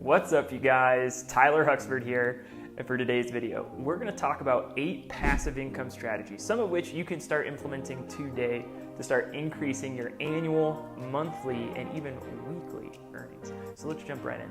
What's up, you guys? Tyler Huxford here, and for today's video, we're going to talk about 8 passive income strategies, some of which you can start implementing today to start increasing your annual, monthly, and even weekly earnings. So let's jump right in.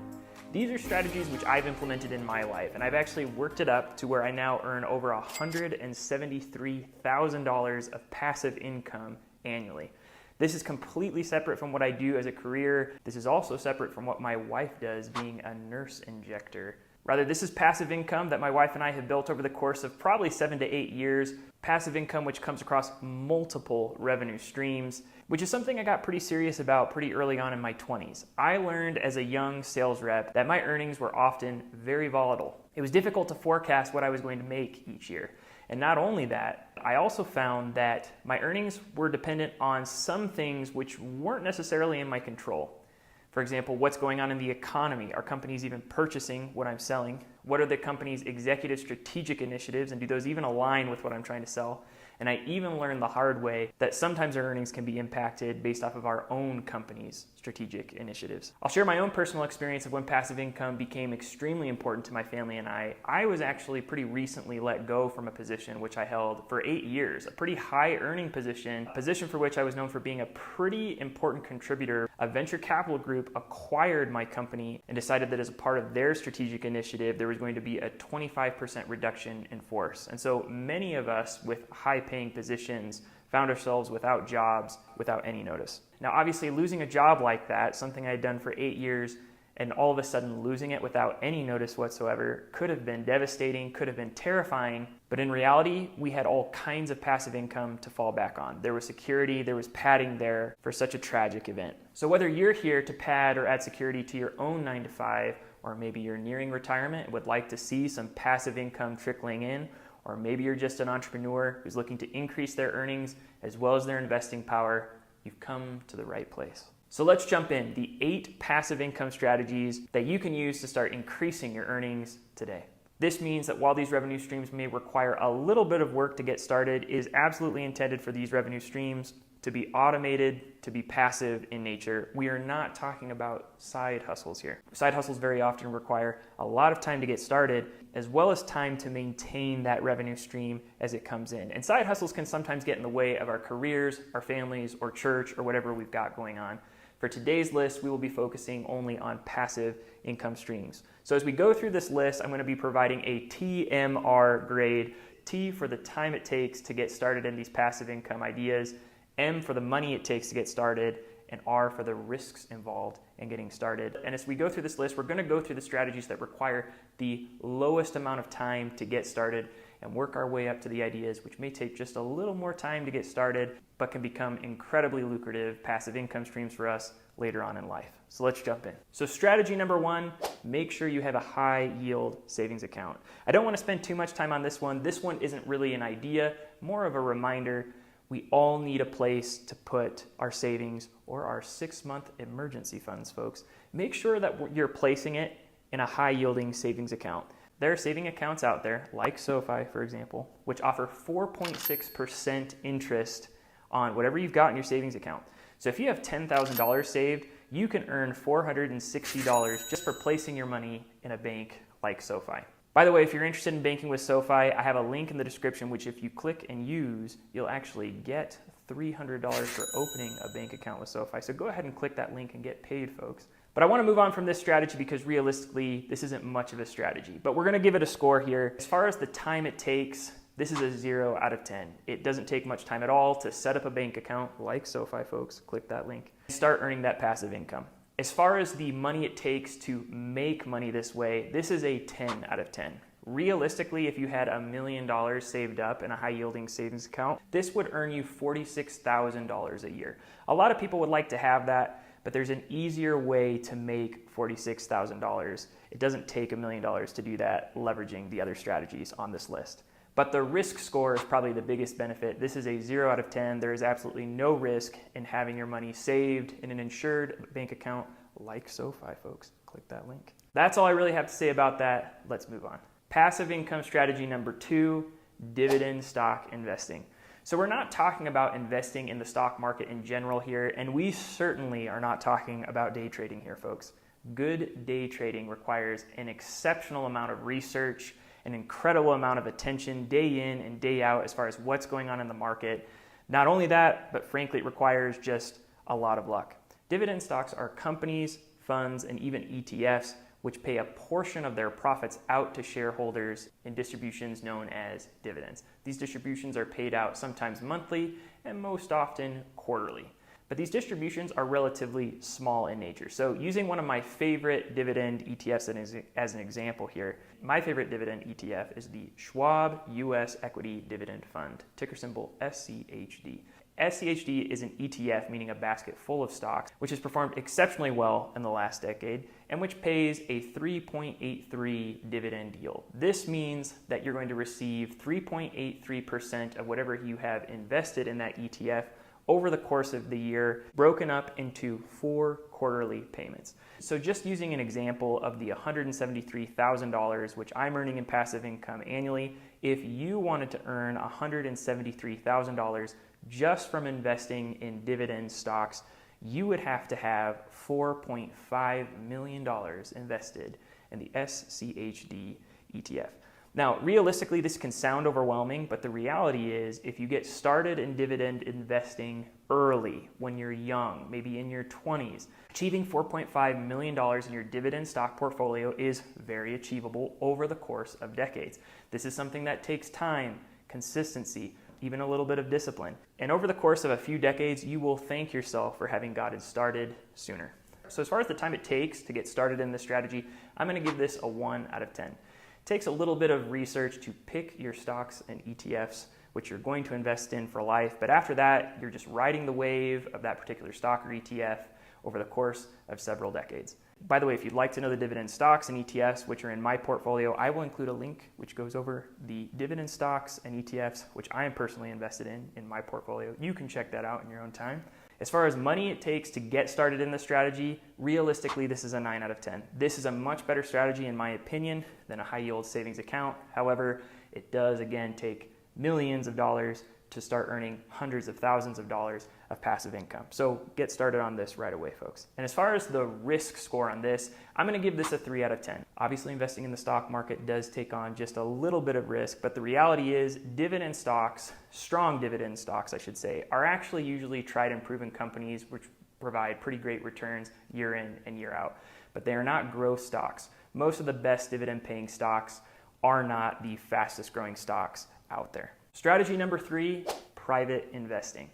These are strategies which I've implemented in my life, and I've actually worked it up to where I now earn over $173,000 of passive income annually. This is completely separate from what I do as a career. This is also separate from what my wife does, being a nurse injector. Rather, this is passive income that my wife and I have built over the course of probably 7 to 8 years. Passive income which comes across multiple revenue streams, which is something I got pretty serious about pretty early on in my 20s. I learned as a young sales rep that my earnings were often very volatile. It was difficult to forecast what I was going to make each year. And not only that, I also found that my earnings were dependent on some things which weren't necessarily in my control. For example, what's going on in the economy? Are companies even purchasing what I'm selling? What are the company's executive strategic initiatives, and do those even align with what I'm trying to sell? And I even learned the hard way that sometimes our earnings can be impacted based off of our own company's strategic initiatives. I'll share my own personal experience of when passive income became extremely important to my family and I. I was actually pretty recently let go from a position which I held for 8 years, a pretty high earning position, a position for which I was known for being a pretty important contributor. A venture capital group acquired my company and decided that as a part of their strategic initiative, there was going to be a 25% reduction in force. And so many of us with high paying positions found ourselves without jobs, without any notice. Now, obviously losing a job like that, something I had done for 8 years, and all of a sudden losing it without any notice whatsoever could have been devastating, could have been terrifying, but in reality, we had all kinds of passive income to fall back on. There was security, there was padding there for such a tragic event. So whether you're here to pad or add security to your own 9 to 5, or maybe you're nearing retirement and would like to see some passive income trickling in, or maybe you're just an entrepreneur who's looking to increase their earnings as well as their investing power, you've come to the right place. So let's jump in. The 8 passive income strategies that you can use to start increasing your earnings today. This means that while these revenue streams may require a little bit of work to get started, it is absolutely intended for these revenue streams to be automated, to be passive in nature. We are not talking about side hustles here. Side hustles very often require a lot of time to get started, as well as time to maintain that revenue stream as it comes in. And side hustles can sometimes get in the way of our careers, our families, or church, or whatever we've got going on. For today's list, we will be focusing only on passive income streams. So as we go through this list, I'm going to be providing a TMR grade. T for the time it takes to get started in these passive income ideas, M for the money it takes to get started, and R for the risks involved in getting started. And as we go through this list, we're going to go through the strategies that require the lowest amount of time to get started and work our way up to the ideas which may take just a little more time to get started, but can become incredibly lucrative passive income streams for us later on in life. So let's jump in. So strategy number 1, make sure you have a high yield savings account. I don't want to spend too much time on this one. This one isn't really an idea, more of a reminder. We all need a place to put our savings or our 6-month emergency funds, folks. Make sure that you're placing it in a high-yielding savings account. There are saving accounts out there, like SoFi, for example, which offer 4.6% interest on whatever you've got in your savings account. So if you have $10,000 saved, you can earn $460 just for placing your money in a bank like SoFi. By the way, if you're interested in banking with SoFi, I have a link in the description, which if you click and use, you'll actually get $300 for opening a bank account with SoFi. So go ahead and click that link and get paid, folks. But I want to move on from this strategy because realistically, this isn't much of a strategy. But we're going to give it a score here. As far as the time it takes, this is a 0 out of 10. It doesn't take much time at all to set up a bank account like SoFi, folks. Click that link. Start earning that passive income. As far as the money it takes to make money this way, this is a 10 out of 10. Realistically, if you had $1 million saved up in a high-yielding savings account, this would earn you $46,000 a year. A lot of people would like to have that, but there's an easier way to make $46,000. It doesn't take $1 million to do that, leveraging the other strategies on this list. But the risk score is probably the biggest benefit. This is a 0 out of 10. There is absolutely no risk in having your money saved in an insured bank account like SoFi, folks. Click that link. That's all I really have to say about that. Let's move on. Passive income strategy number 2, dividend stock investing. So we're not talking about investing in the stock market in general here, and we certainly are not talking about day trading here, folks. Good day trading requires an exceptional amount of research, an incredible amount of attention day in and day out as far as what's going on in the market. Not only that, but frankly, it requires just a lot of luck. Dividend stocks are companies, funds, and even ETFs which pay a portion of their profits out to shareholders in distributions known as dividends. These distributions are paid out sometimes monthly and most often quarterly. But these distributions are relatively small in nature. So using one of my favorite dividend ETFs as an example here, my favorite dividend ETF is the Schwab US Equity Dividend Fund, ticker symbol SCHD. SCHD is an ETF, meaning a basket full of stocks, which has performed exceptionally well in the last decade and which pays a 3.83 dividend yield. This means that you're going to receive 3.83% of whatever you have invested in that ETF over the course of the year, broken up into 4 quarterly payments. So just using an example of the $173,000 which I'm earning in passive income annually, if you wanted to earn $173,000 just from investing in dividend stocks, you would have to have $4.5 million invested in the SCHD ETF. Now, realistically, this can sound overwhelming, but the reality is if you get started in dividend investing early, when you're young, maybe in your 20s, achieving $4.5 million in your dividend stock portfolio is very achievable over the course of decades. This is something that takes time, consistency, even a little bit of discipline. And over the course of a few decades, you will thank yourself for having gotten started sooner. So as far as the time it takes to get started in this strategy, I'm going to give this a 1 out of 10. It takes a little bit of research to pick your stocks and ETFs, which you're going to invest in for life. But after that, you're just riding the wave of that particular stock or ETF over the course of several decades. By the way, if you'd like to know the dividend stocks and ETFs, which are in my portfolio, I will include a link which goes over the dividend stocks and ETFs, which I am personally invested in my portfolio. You can check that out in your own time. As far as money it takes to get started in the strategy, realistically, this is a 9 out of 10. This is a much better strategy, in my opinion, than a high yield savings account. However, it does, again, take millions of dollars to start earning hundreds of thousands of dollars of passive income. So get started on this right away, folks. And as far as the risk score on this, I'm going to give this a 3 out of 10. Obviously, investing in the stock market does take on just a little bit of risk, but the reality is dividend stocks, strong dividend stocks, I should say, are actually usually tried and proven companies which provide pretty great returns year in and year out. But they are not growth stocks. Most of the best dividend paying stocks are not the fastest growing stocks out there. Strategy number 3, private investing.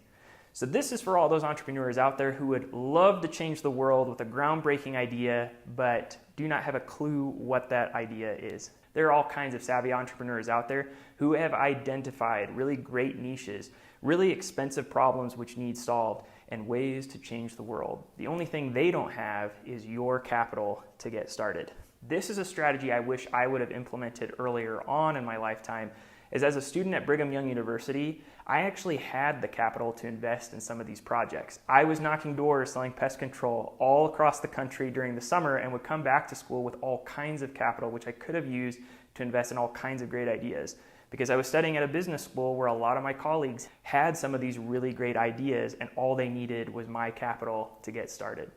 So this is for all those entrepreneurs out there who would love to change the world with a groundbreaking idea, but do not have a clue what that idea is. There are all kinds of savvy entrepreneurs out there who have identified really great niches, really expensive problems which need solved, and ways to change the world. The only thing they don't have is your capital to get started. This is a strategy I wish I would have implemented earlier on in my lifetime, as a student at Brigham Young University, I actually had the capital to invest in some of these projects. I was knocking doors selling pest control all across the country during the summer and would come back to school with all kinds of capital which I could have used to invest in all kinds of great ideas. Because I was studying at a business school where a lot of my colleagues had some of these really great ideas and all they needed was my capital to get started.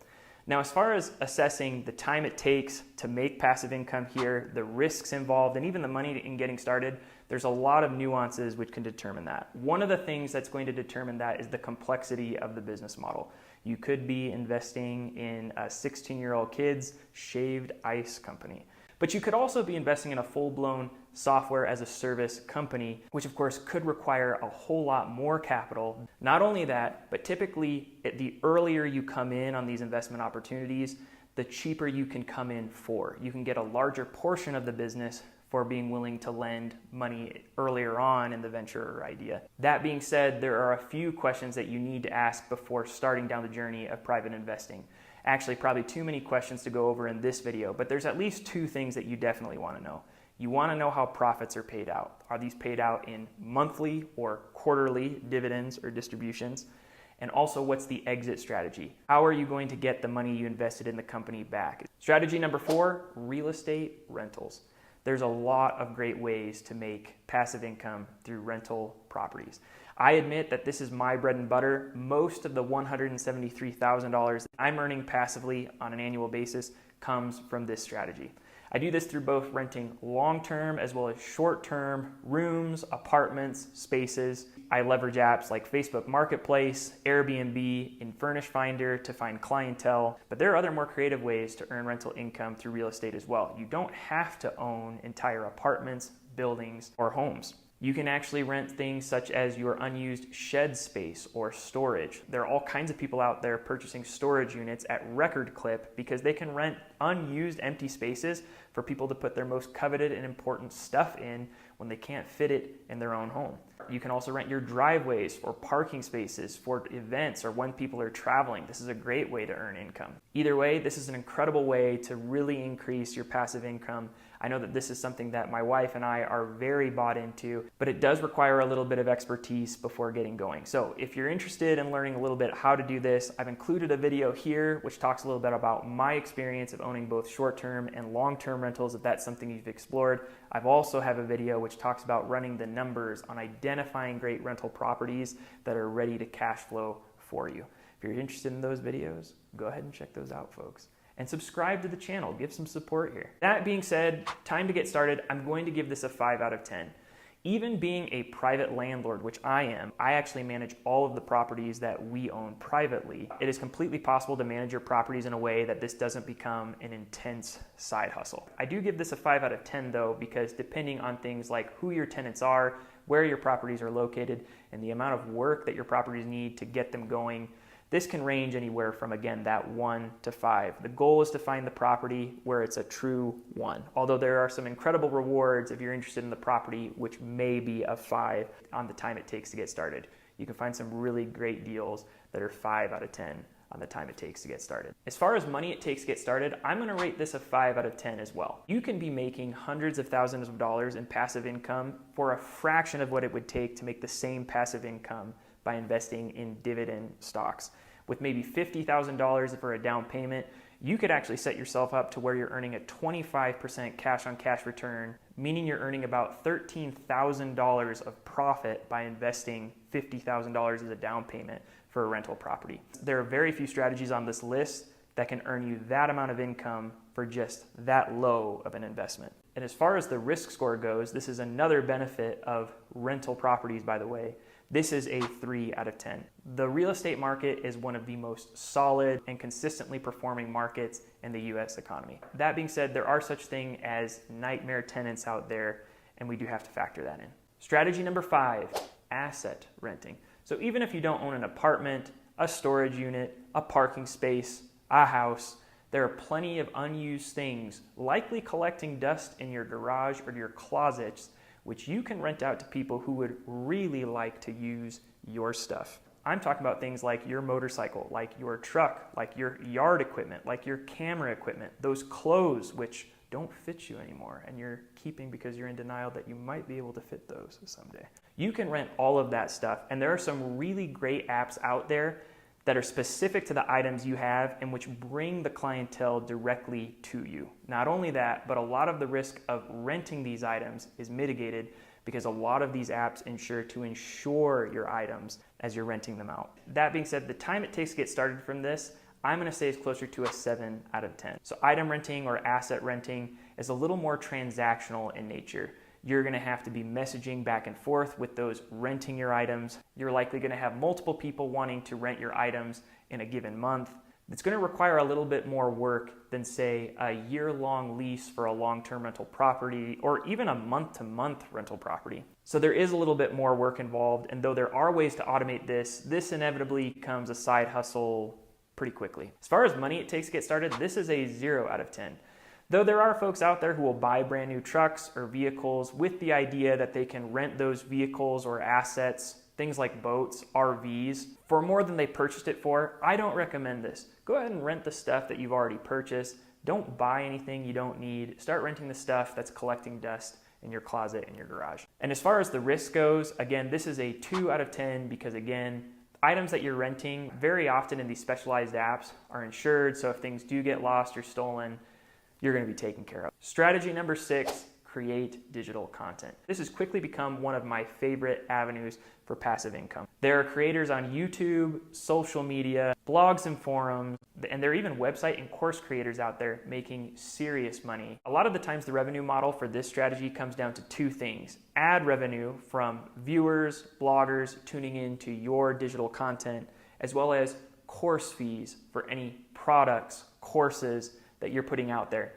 Now, as far as assessing the time it takes to make passive income here, the risks involved, and even the money in getting started, there's a lot of nuances which can determine that. One of the things that's going to determine that is the complexity of the business model. You could be investing in a 16-year-old kid's shaved ice company. But you could also be investing in a full-blown software as a service company, which of course could require a whole lot more capital. Not only that, but typically the earlier you come in on these investment opportunities, the cheaper you can come in for. You can get a larger portion of the business for being willing to lend money earlier on in the venture or idea. That being said, there are a few questions that you need to ask before starting down the journey of private investing. Actually, probably too many questions to go over in this video, but there's at least 2 things that you definitely want to know. You want to know how profits are paid out. Are these paid out in monthly or quarterly dividends or distributions? And also, what's the exit strategy? How are you going to get the money you invested in the company back? Strategy number 4, real estate rentals. There's a lot of great ways to make passive income through rental properties. I admit that this is my bread and butter. Most of the $173,000 I'm earning passively on an annual basis comes from this strategy. I do this through both renting long-term as well as short-term rooms, apartments, spaces. I leverage apps like Facebook Marketplace, Airbnb, and Furnish Finder to find clientele, but there are other more creative ways to earn rental income through real estate as well. You don't have to own entire apartments, buildings, or homes. You can actually rent things such as your unused shed space or storage. There are all kinds of people out there purchasing storage units at record clip because they can rent unused empty spaces for people to put their most coveted and important stuff in when they can't fit it in their own home. You can also rent your driveways or parking spaces for events or when people are traveling. This is a great way to earn income. Either way, this is an incredible way to really increase your passive income. I know that this is something that my wife and I are very bought into, but it does require a little bit of expertise before getting going. So if you're interested in learning a little bit how to do this, I've included a video here which talks a little bit about my experience of owning both short-term and long-term rentals, if that's something you've explored. I've also have a video which talks about running the numbers on identifying great rental properties that are ready to cash flow for you. If you're interested in those videos, go ahead and check those out, folks. And subscribe to the channel, give some support here. That being said, time to get started. I'm going to give this a 5 out of 10. Even being a private landlord, which I am, I actually manage all of the properties that we own privately. It is completely possible to manage your properties in a way that this doesn't become an intense side hustle. I do give this a 5 out of 10 though, because depending on things like who your tenants are, where your properties are located, and the amount of work that your properties need to get them going, this can range anywhere from, again, that 1 to 5. The goal is to find the property where it's a true 1. Although there are some incredible rewards if you're interested in the property, which may be a 5 on the time it takes to get started. You can find some really great deals that are 5 out of 10 on the time it takes to get started. As far as money it takes to get started, I'm gonna rate this a 5 out of 10 as well. You can be making hundreds of thousands of dollars in passive income for a fraction of what it would take to make the same passive income by investing in dividend stocks. With maybe $50,000 for a down payment, you could actually set yourself up to where you're earning a 25% cash on cash return, meaning you're earning about $13,000 of profit by investing $50,000 as a down payment for a rental property. There are very few strategies on this list that can earn you that amount of income for just that low of an investment. And as far as the risk score goes, this is another benefit of rental properties, by the way. This is a 3 out of 10. The real estate market is one of the most solid and consistently performing markets in the US economy. That being said, there are such things as nightmare tenants out there, and we do have to factor that in. Strategy number 5, asset renting. So even if you don't own an apartment, a storage unit, a parking space, a house, there are plenty of unused things, likely collecting dust in your garage or your closets, which you can rent out to people who would really like to use your stuff. I'm talking about things like your motorcycle, like your truck, like your yard equipment, like your camera equipment, those clothes which don't fit you anymore and you're keeping because you're in denial that you might be able to fit those someday. You can rent all of that stuff, and there are some really great apps out there that are specific to the items you have and which bring the clientele directly to you. Not only that, but a lot of the risk of renting these items is mitigated because a lot of these apps ensure to insure your items as you're renting them out. That being said, the time it takes to get started from this, I'm gonna say is closer to a 7 out of 10. So item renting or asset renting is a little more transactional in nature. You're gonna have to be messaging back and forth with those renting your items. You're likely gonna have multiple people wanting to rent your items in a given month. It's gonna require a little bit more work than, say, a year-long lease for a long-term rental property or even a month-to-month rental property. So there is a little bit more work involved, and though there are ways to automate this inevitably becomes a side hustle pretty quickly. As far as money it takes to get started, this is a 0 out of 10. Though there are folks out there who will buy brand new trucks or vehicles with the idea that they can rent those vehicles or assets, things like boats, RVs, for more than they purchased it for, I don't recommend this. Go ahead and rent the stuff that you've already purchased. Don't buy anything you don't need. Start renting the stuff that's collecting dust in your closet in your garage. And as far as the risk goes, again, this is a 2 out of 10 because, again, items that you're renting very often in these specialized apps are insured, so if things do get lost or stolen, you're going to be taken care of. Strategy number 6, create digital content. This has quickly become one of my favorite avenues for passive income. There are creators on YouTube, social media, blogs and forums, and there are even website and course creators out there making serious money. A lot of the times the revenue model for this strategy comes down to two things: ad revenue from viewers, bloggers tuning into your digital content, as well as course fees for any products, courses that you're putting out there.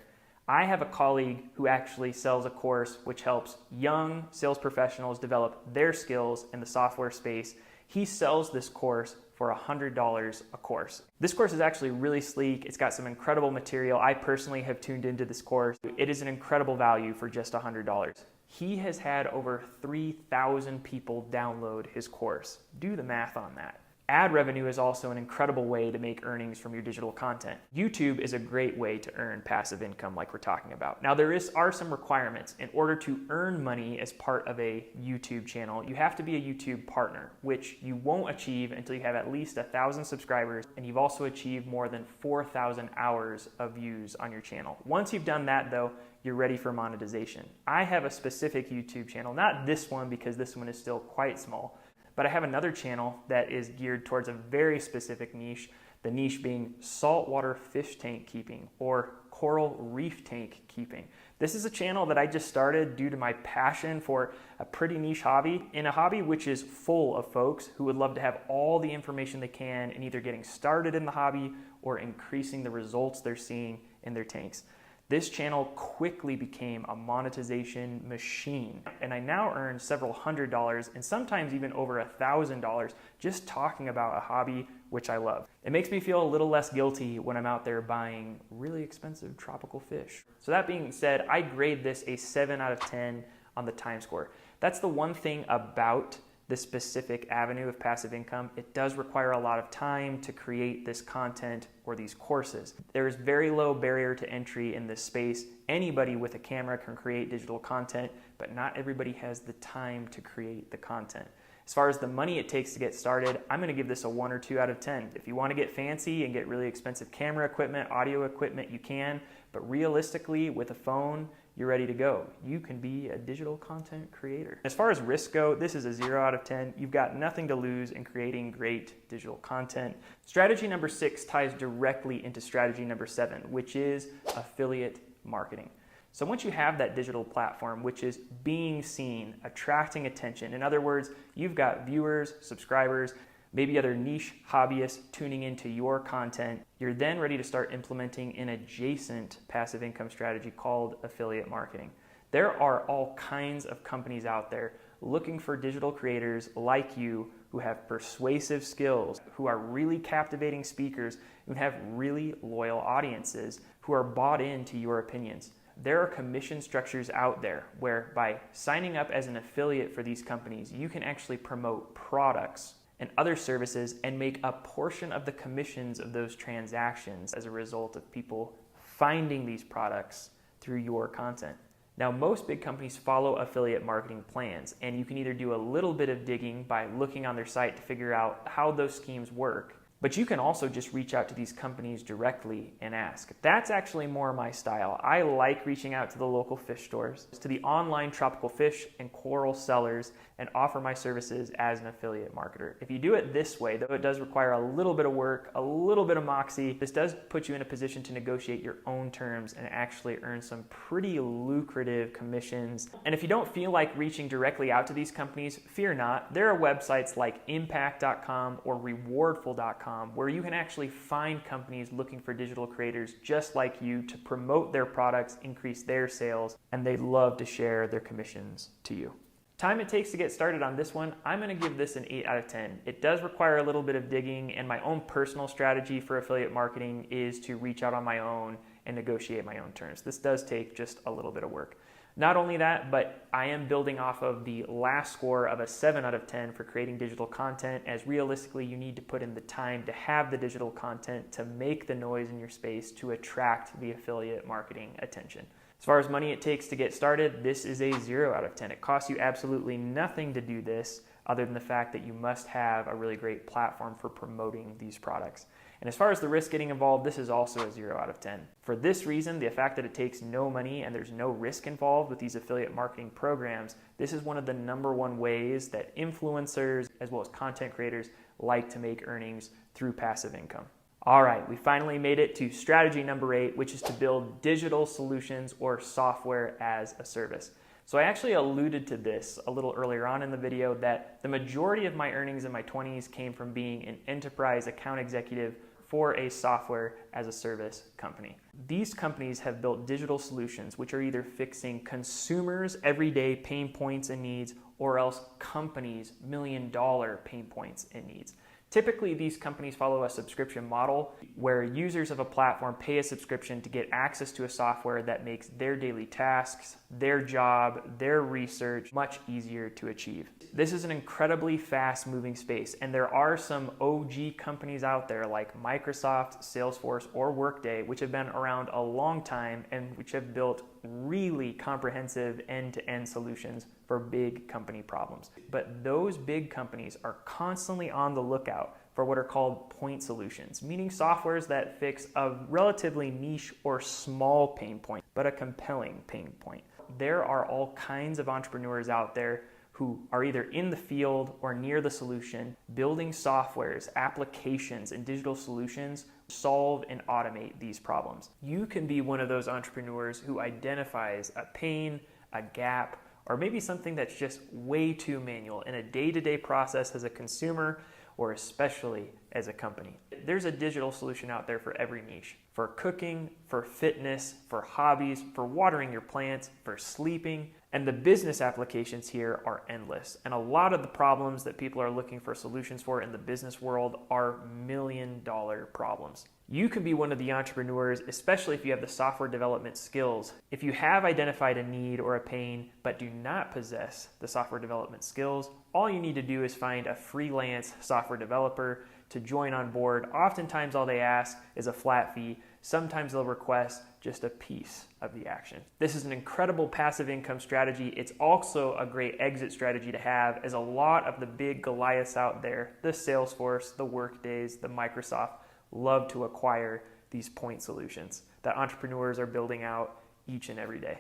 I have a colleague who actually sells a course which helps young sales professionals develop their skills in the software space. He sells this course for $100 a course. This course is actually really sleek. It's got some incredible material. I personally have tuned into this course. It is an incredible value for just $100. He has had over 3,000 people download his course. Do the math on that. Ad revenue is also an incredible way to make earnings from your digital content. YouTube is a great way to earn passive income like we're talking about. Now are some requirements. In order to earn money as part of a YouTube channel, you have to be a YouTube partner, which you won't achieve until you have at least 1,000 subscribers and you've also achieved more than 4,000 hours of views on your channel. Once you've done that though, you're ready for monetization. I have a specific YouTube channel, not this one because this one is still quite small, but I have another channel that is geared towards a very specific niche, the niche being saltwater fish tank keeping or coral reef tank keeping. This is a channel that I just started due to my passion for a pretty niche hobby, in a hobby which is full of folks who would love to have all the information they can in either getting started in the hobby or increasing the results they're seeing in their tanks. This channel quickly became a monetization machine, and I now earn several $100s and sometimes even over $1,000 just talking about a hobby which I love. It makes me feel a little less guilty when I'm out there buying really expensive tropical fish. So that being said, I grade this a 7 out of 10 on the time score. That's the one thing about this specific avenue of passive income. It does require a lot of time to create this content or these courses. There's very low barrier to entry in this space. Anybody with a camera can create digital content, but not everybody has the time to create the content. As far as the money it takes to get started, I'm gonna give this a 1 or 2 out of 10. If you wanna get fancy and get really expensive camera equipment, audio equipment, you can, but realistically, with a phone, you're ready to go. You can be a digital content creator. As far as risks go, this is a 0 out of 10. You've got nothing to lose in creating great digital content. Strategy number 6 ties directly into strategy number 7, which is affiliate marketing. So once you have that digital platform, which is being seen, attracting attention, in other words, you've got viewers, subscribers, maybe other niche hobbyists tuning into your content, you're then ready to start implementing an adjacent passive income strategy called affiliate marketing. There are all kinds of companies out there looking for digital creators like you who have persuasive skills, who are really captivating speakers, who have really loyal audiences, who are bought into your opinions. There are commission structures out there where by signing up as an affiliate for these companies, you can actually promote products and other services and make a portion of the commissions of those transactions as a result of people finding these products through your content. Now, most big companies follow affiliate marketing plans, and you can either do a little bit of digging by looking on their site to figure out how those schemes work, but you can also just reach out to these companies directly and ask. That's actually more my style. I like reaching out to the local fish stores, to the online tropical fish and coral sellers, and offer my services as an affiliate marketer. If you do it this way, though it does require a little bit of work, a little bit of moxie, this does put you in a position to negotiate your own terms and actually earn some pretty lucrative commissions. And if you don't feel like reaching directly out to these companies, fear not. There are websites like impact.com or rewardful.com where you can actually find companies looking for digital creators just like you to promote their products, increase their sales, and they'd love to share their commissions to you. Time it takes to get started on this one, I'm going to give this an 8 out of 10. It does require a little bit of digging, and my own personal strategy for affiliate marketing is to reach out on my own and negotiate my own terms. This does take just a little bit of work. Not only that, but I am building off of the last score of a 7 out of 10 for creating digital content, as realistically you need to put in the time to have the digital content to make the noise in your space to attract the affiliate marketing attention. As far as money it takes to get started, this is a 0 out of 10. It costs you absolutely nothing to do this other than the fact that you must have a really great platform for promoting these products. And as far as the risk getting involved, this is also a 0 out of 10. For this reason, the fact that it takes no money and there's no risk involved with these affiliate marketing programs, this is one of the #1 ways that influencers as well as content creators like to make earnings through passive income. All right, we finally made it to strategy number 8, which is to build digital solutions or software as a service. So I actually alluded to this a little earlier on in the video that the majority of my earnings in my 20s came from being an enterprise account executive for a software as a service company. These companies have built digital solutions which are either fixing consumers' everyday pain points and needs or else companies' million-dollar pain points and needs. Typically, these companies follow a subscription model where users of a platform pay a subscription to get access to a software that makes their daily tasks, their job, their research much easier to achieve. This is an incredibly fast-moving space, and there are some OG companies out there like Microsoft, Salesforce, or Workday, which have been around a long time and which have built really comprehensive end-to-end solutions for big company problems. But those big companies are constantly on the lookout for what are called point solutions, meaning softwares that fix a relatively niche or small pain point, but a compelling pain point. There are all kinds of entrepreneurs out there who are either in the field or near the solution, building softwares, applications, and digital solutions to solve and automate these problems. You can be one of those entrepreneurs who identifies a pain, a gap, or maybe something that's just way too manual in a day-to-day process as a consumer or especially as a company. There's a digital solution out there for every niche. For cooking, for fitness, for hobbies, for watering your plants, for sleeping. And the business applications here are endless. And a lot of the problems that people are looking for solutions for in the business world are million-dollar problems. You can be one of the entrepreneurs, especially if you have the software development skills. If you have identified a need or a pain, but do not possess the software development skills, all you need to do is find a freelance software developer to join on board. Oftentimes all they ask is a flat fee. Sometimes they'll request just a piece of the action. This is an incredible passive income strategy. It's also a great exit strategy to have, as a lot of the big Goliaths out there, the Salesforce, the Workdays, the Microsoft, love to acquire these point solutions that entrepreneurs are building out each and every day.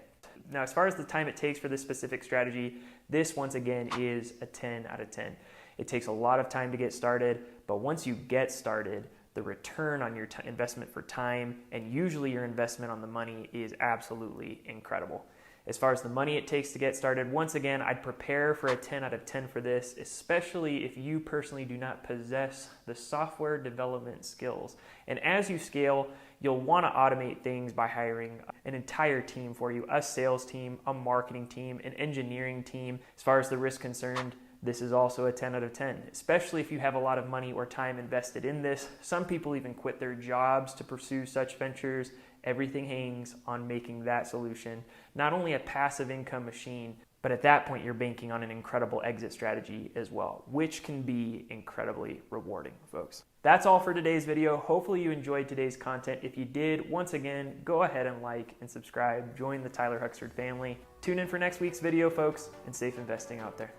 Now, as far as the time it takes for this specific strategy, this once again is a 10 out of 10. It takes a lot of time to get started, but once you get started, the return on your investment for time and usually your investment on the money is absolutely incredible. As far as the money it takes to get started, once again, I'd prepare for a 10 out of 10 for this, especially if you personally do not possess the software development skills. And as you scale, you'll want to automate things by hiring an entire team for you, a sales team, a marketing team, an engineering team. As far as the risk concerned, this is also a 10 out of 10, especially if you have a lot of money or time invested in this. Some people even quit their jobs to pursue such ventures. Everything hangs on making that solution not only a passive income machine, but at that point you're banking on an incredible exit strategy as well, which can be incredibly rewarding, folks. That's all for today's video. Hopefully you enjoyed today's content. If you did, once again, go ahead and like and subscribe. Join the Tyler Huxford family. Tune in for next week's video, folks, and safe investing out there.